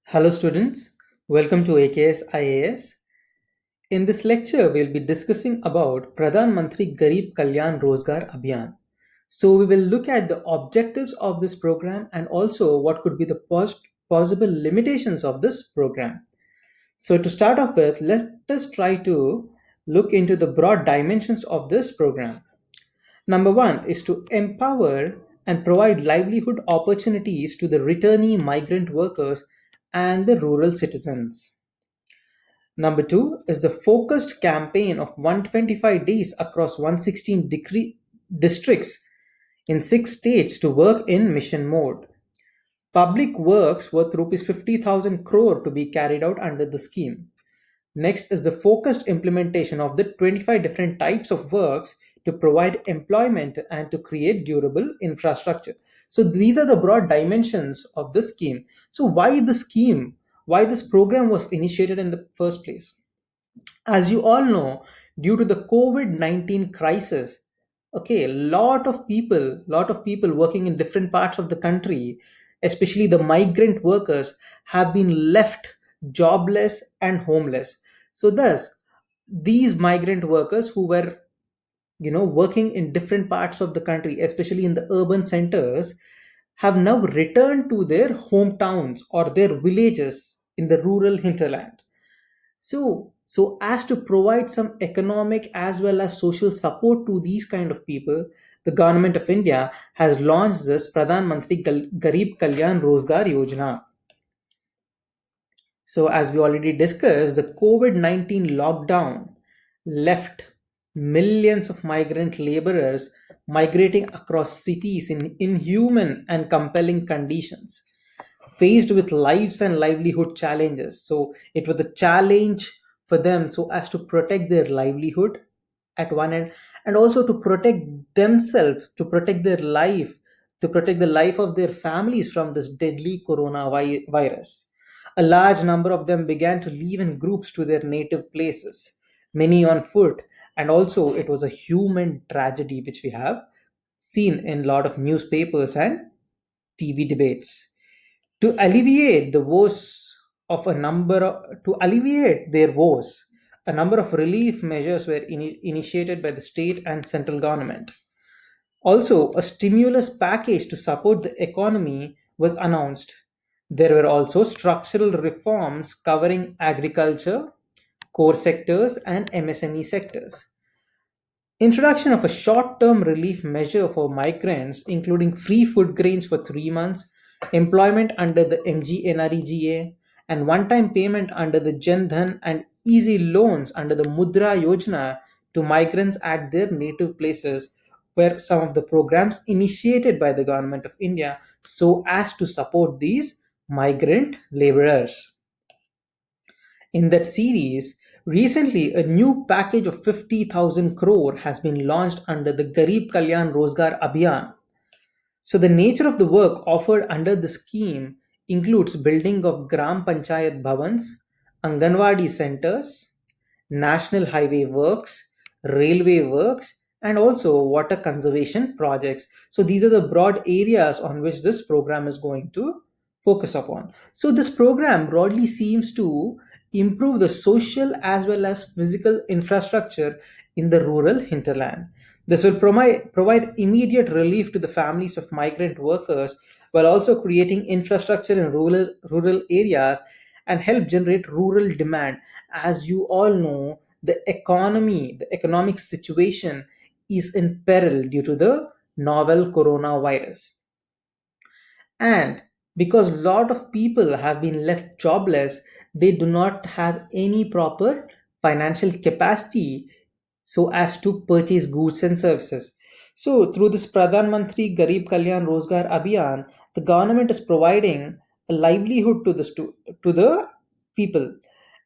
Hello students, welcome to AKS IAS. In this lecture, we'll be discussing about Pradhan Mantri Garib Kalyan Rozgar Abhiyan. So we will look at the objectives of this program and also what could be the possible limitations of this program. So to start off with, let us try to look into the broad dimensions of this program. Number one is to empower and provide livelihood opportunities to the returnee migrant workers and the rural citizens. Number two is the focused campaign of 125 days across 116 districts in six states to work in mission mode. Public works worth rupees 50,000 crore to be carried out under the scheme. Next is the focused implementation of the 25 different types of works to provide employment and to create durable infrastructure. So these are the broad dimensions of this scheme. So why the scheme? Why this program was initiated in the first place? As you all know, due to the COVID-19 crisis, okay, lot of people working in different parts of the country, especially the migrant workers, have been left jobless and homeless. So thus, these migrant workers who were working in different parts of the country, especially in the urban centers, have now returned to their hometowns or their villages in the rural hinterland. So as to provide some economic as well as social support to these kind of people, the government of India has launched this Pradhan Mantri Garib Kalyan Rozgar Yojana. So as we already discussed, the COVID-19 lockdown left millions of migrant laborers migrating across cities in inhuman and compelling conditions, faced with lives and livelihood challenges. So it was a challenge for them so as to protect their livelihood at one end, and also to protect themselves, to protect their life, to protect the life of their families from this deadly coronavirus. A large number of them began to leave in groups to their native places, many on foot, and also it was a human tragedy which we have seen in a lot of newspapers and TV debates. To alleviate the woes to alleviate their woes, a number of relief measures were initiated by the state and central government. Also, a stimulus package to support the economy was announced. There were also structural reforms covering agriculture, core sectors, and MSME sectors. Introduction of a short-term relief measure for migrants, including free food grains for 3 months, employment under the MGNREGA, and one-time payment under the Jan Dhan and easy loans under the Mudra Yojana to migrants at their native places were some of the programs initiated by the government of India so as to support these migrant laborers. In that series, recently a new package of 50,000 crore has been launched under the Garib Kalyan Rozgar Abhiyan. So the nature of the work offered under the scheme includes building of Gram Panchayat Bhavans, Anganwadi centers, national highway works, railway works, and also water conservation projects. So these are the broad areas on which this program is going to focus upon. So this program broadly seems to improve the social as well as physical infrastructure in the rural hinterland. This will provide immediate relief to the families of migrant workers while also creating infrastructure in rural areas and help generate rural demand. As you all know, the economic situation is in peril due to the novel coronavirus. And because a lot of people have been left jobless, they do not have any proper financial capacity so as to purchase goods and services. So through this Pradhan Mantri Garib Kalyan Rozgar Abhiyan, the government is providing a livelihood to the people,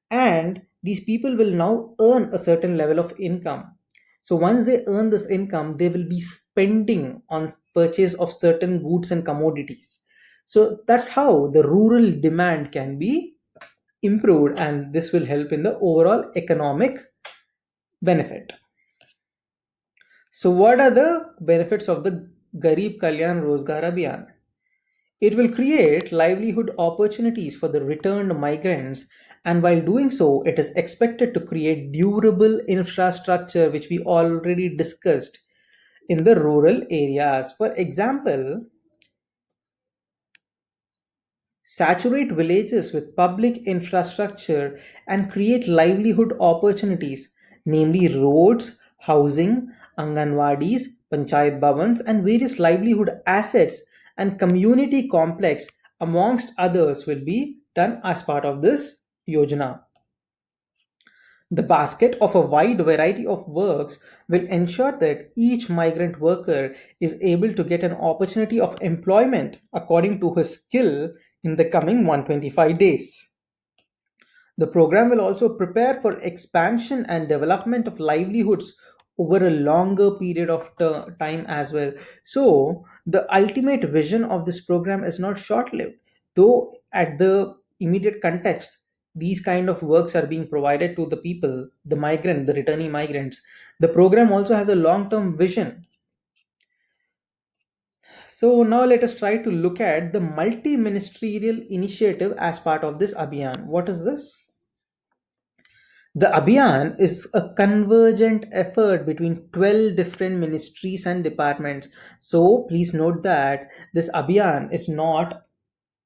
and these people will now earn a certain level of income. So once they earn this income, they will be spending on purchase of certain goods and commodities. So that's how the rural demand can be improved, and this will help in the overall economic benefit. So what are the benefits of the Garib Kalyan Rozgar Abhiyan? It will create livelihood opportunities for the returned migrants, and while doing so, it is expected to create durable infrastructure, which we already discussed in the rural areas. For example, saturate villages with public infrastructure and create livelihood opportunities, namely roads, housing, anganwadis, panchayat bhavans, and various livelihood assets and community complex, amongst others, will be done as part of this yojana. The basket of a wide variety of works will ensure that each migrant worker is able to get an opportunity of employment according to his skill in the coming 125 days. The program will also prepare for expansion and development of livelihoods over a longer period of time as well. So, the ultimate vision of this program is not short lived, though, at the immediate context, these kind of works are being provided to the people, the migrant, the returning migrants. The program also has a long term vision. So, now let us try to look at the multi ministerial initiative as part of this Abhiyan. What is this? The Abhiyan is a convergent effort between 12 different ministries and departments. So please note that this Abhiyan is not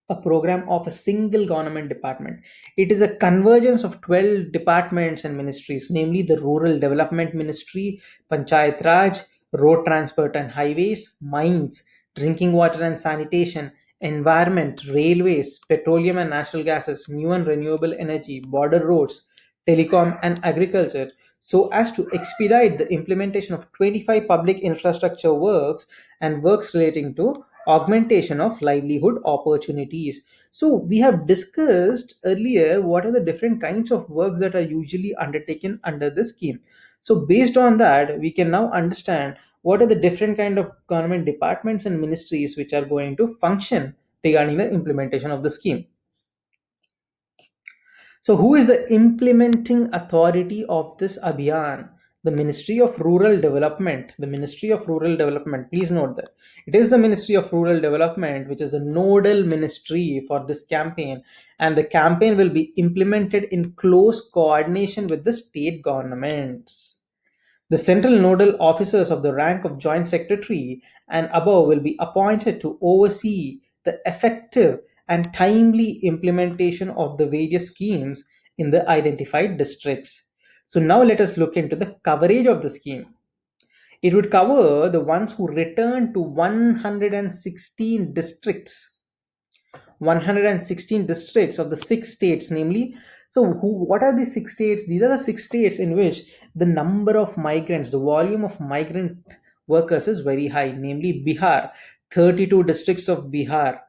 a program of a single government department. It is a convergence of 12 departments and ministries, namely the Rural Development Ministry, Panchayat Raj, Road Transport and Highways, Mines, Drinking Water and Sanitation, Environment, Railways, Petroleum and Natural Gases, New and Renewable Energy, Border Roads, Telecom and Agriculture, so as to expedite the implementation of 25 public infrastructure works and works relating to augmentation of livelihood opportunities. So, we have discussed earlier what are the different kinds of works that are usually undertaken under this scheme. So, based on that, we can now understand what are the different kind of government departments and ministries which are going to function regarding the implementation of the scheme. So, who is the implementing authority of this Abhiyan? The Ministry of Rural Development. The Ministry of Rural Development. Please note that it is the Ministry of Rural Development which is a nodal ministry for this campaign, and the campaign will be implemented in close coordination with the state governments. The central nodal officers of the rank of Joint Secretary and above will be appointed to oversee the effective and timely implementation of the various schemes in the identified districts. So, now let us look into the coverage of the scheme. It would cover the ones who return to 116 districts, 116 districts of the six states, namely. So what are the six states? These are the six states in which the number of migrants, the volume of migrant workers is very high, namely Bihar, 32 districts of Bihar,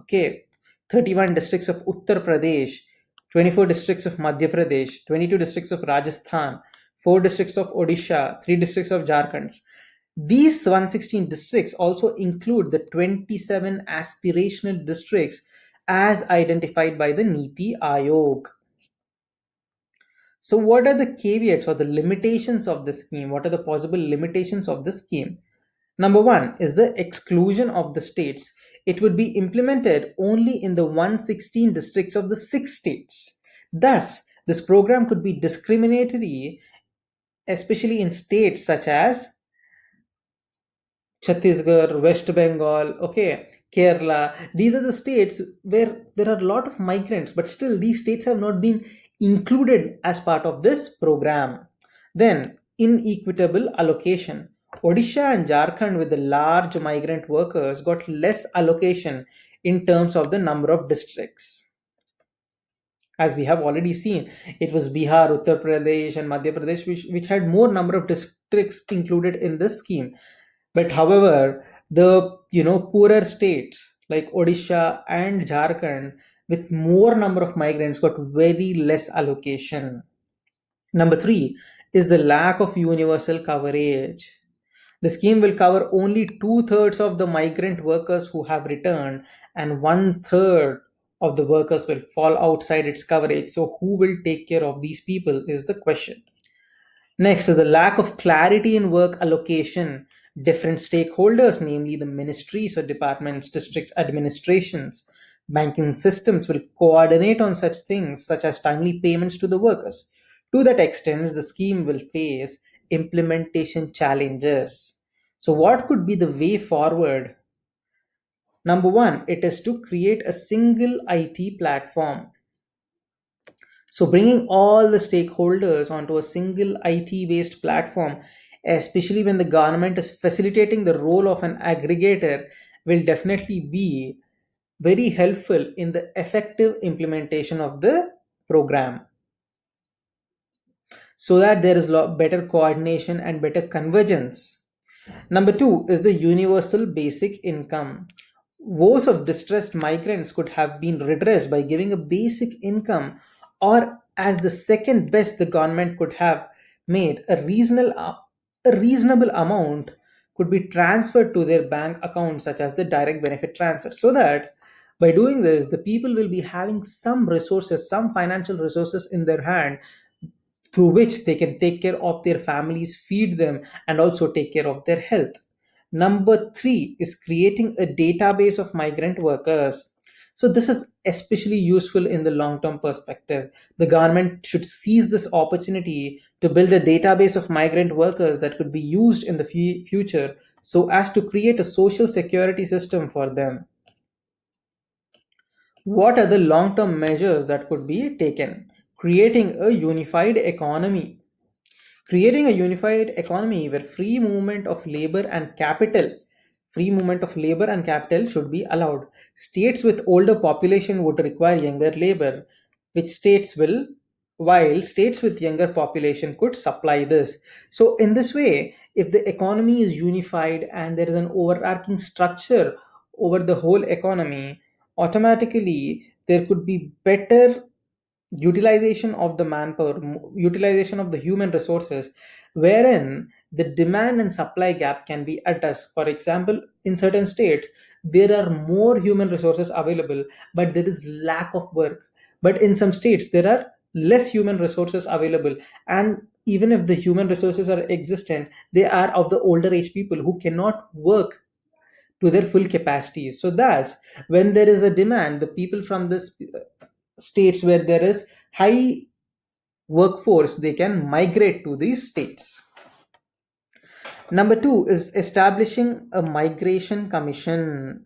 okay, 31 districts of Uttar Pradesh, 24 districts of Madhya Pradesh, 22 districts of Rajasthan, 4 districts of Odisha, 3 districts of Jharkhand. These 116 districts also include the 27 aspirational districts as identified by the Niti Aayog. So, what are the caveats or the limitations of the scheme? What are the possible limitations of the scheme? Number one is the exclusion of the states. It would be implemented only in the 116 districts of the six states. Thus, this program could be discriminatory, especially in states such as Chhattisgarh, West Bengal, okay, Kerala. These are the states where there are a lot of migrants, but still these states have not been included as part of this program. Then, inequitable allocation. Odisha and Jharkhand, with the large migrant workers, got less allocation in terms of the number of districts. As we have already seen, it was Bihar, Uttar Pradesh, and Madhya Pradesh which had more number of districts included in this scheme. But however, the poorer states like Odisha and Jharkhand with more number of migrants got very less allocation. Number three is the lack of universal coverage. The scheme will cover only two-thirds of the migrant workers who have returned, and one-third of the workers will fall outside its coverage. So, who will take care of these people is the question. Next is the lack of clarity in work allocation. Different stakeholders, namely the ministries or departments, district administrations, banking systems, will coordinate on such things, such as timely payments to the workers. To that extent, the scheme will face implementation challenges. So, what could be the way forward? Number one, it is to create a single IT platform. So, bringing all the stakeholders onto a single IT based platform, especially when the government is facilitating the role of an aggregator, will definitely be very helpful in the effective implementation of the program, so that there is better coordination and better convergence. Number two is the universal basic income. Woes of distressed migrants could have been redressed by giving a basic income, or as the second best the government could have made, a reasonable amount could be transferred to their bank account, such as the direct benefit transfer, so that by doing this, the people will be having some resources, some financial resources in their hand, through which they can take care of their families, feed them, and also take care of their health. Number three is creating a database of migrant workers. So, this is especially useful in the long term perspective. The government should seize this opportunity to build a database of migrant workers that could be used in the future, so as to create a social security system for them. What are the long term measures that could be taken? Creating a unified economy. Creating a unified economy where free movement of labor and capital should be allowed. States with older population would require younger labor, which states will, while states with younger population could supply this. So, in this way, if the economy is unified and there is an overarching structure over the whole economy, automatically there could be better utilization of the manpower, utilization of the human resources, wherein the demand and supply gap can be addressed. For example, in certain states, there are more human resources available, but there is lack of work. But in some states, there are less human resources available, and even if the human resources are existent, they are of the older age people who cannot work to their full capacities. So thus, when there is a demand, the people from this states where there is high workforce, they can migrate to these states. Number two is establishing a migration commission.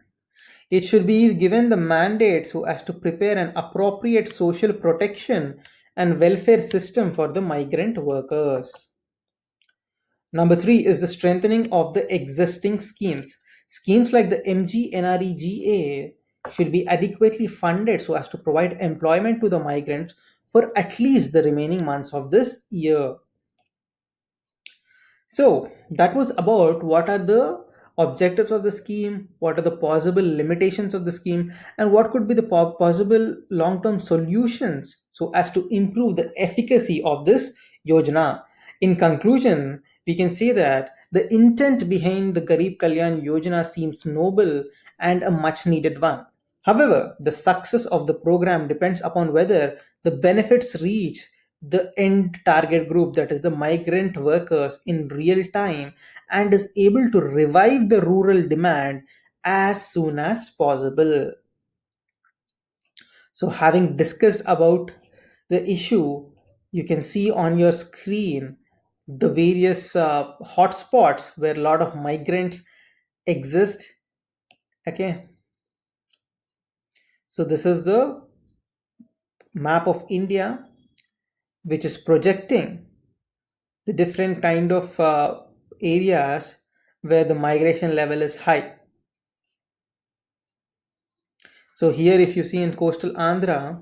It should be given the mandate so as to prepare an appropriate social protection and welfare system for the migrant workers. Number three is the strengthening of the existing schemes. Schemes like the MGNREGA should be adequately funded so as to provide employment to the migrants for at least the remaining months of this year. So, that was about what are the objectives of the scheme, what are the possible limitations of the scheme, and what could be the possible long term solutions so as to improve the efficacy of this yojana. In conclusion, we can say that the intent behind the Garib Kalyan Yojana seems noble and a much needed one. However, the success of the program depends upon whether the benefits reach the end target group, that is the migrant workers, in real time, and is able to revive the rural demand as soon as possible. So, having discussed about the issue, you can see on your screen the various hotspots where a lot of migrants exist. Okay, so this is the map of India, which is projecting the different kind of areas where the migration level is high. So here, if you see in coastal Andhra,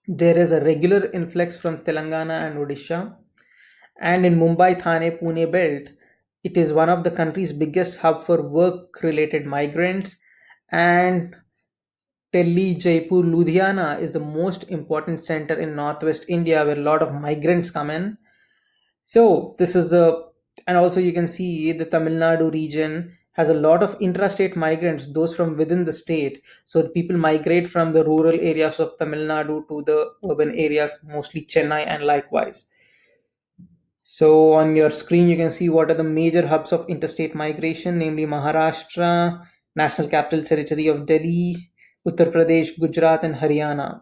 there is a regular influx from Telangana and Odisha, and in Mumbai, Thane, Pune belt, it is one of the country's biggest hub for work-related migrants, and Delhi, Jaipur, Ludhiana is the most important center in northwest India where a lot of migrants come in. So this is a, and also you can see the Tamil Nadu region has a lot of intrastate migrants, those from within the state. So the people migrate from the rural areas of Tamil Nadu to the urban areas, mostly Chennai and likewise. So on your screen, you can see what are the major hubs of interstate migration, namely Maharashtra, National Capital Territory of Delhi, Uttar Pradesh, Gujarat, and Haryana.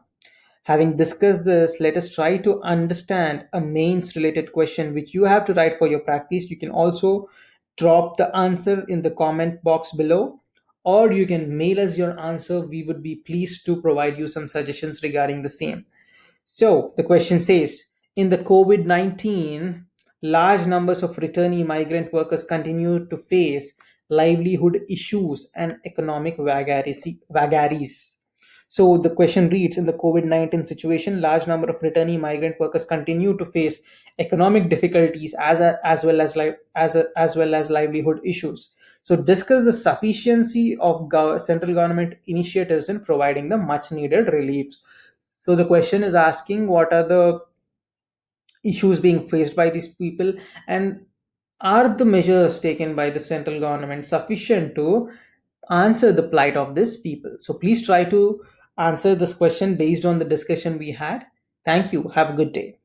Having discussed this, let us try to understand a mains related question which you have to write for your practice. You can also drop the answer in the comment box below, or you can mail us your answer. We would be pleased to provide you some suggestions regarding the same. So the question says, in the COVID 19, large numbers of returnee migrant workers continue to face livelihood issues and economic vagaries. So the question reads, in the COVID 19 situation, large number of returnee migrant workers continue to face economic difficulties as well as as well as livelihood issues. So discuss the sufficiency of central government initiatives in providing the much needed reliefs. So the question is asking what are the issues being faced by these people, and are the measures taken by the central government sufficient to answer the plight of these people? So please try to answer this question based on the discussion we had. Thank you. Have a good day.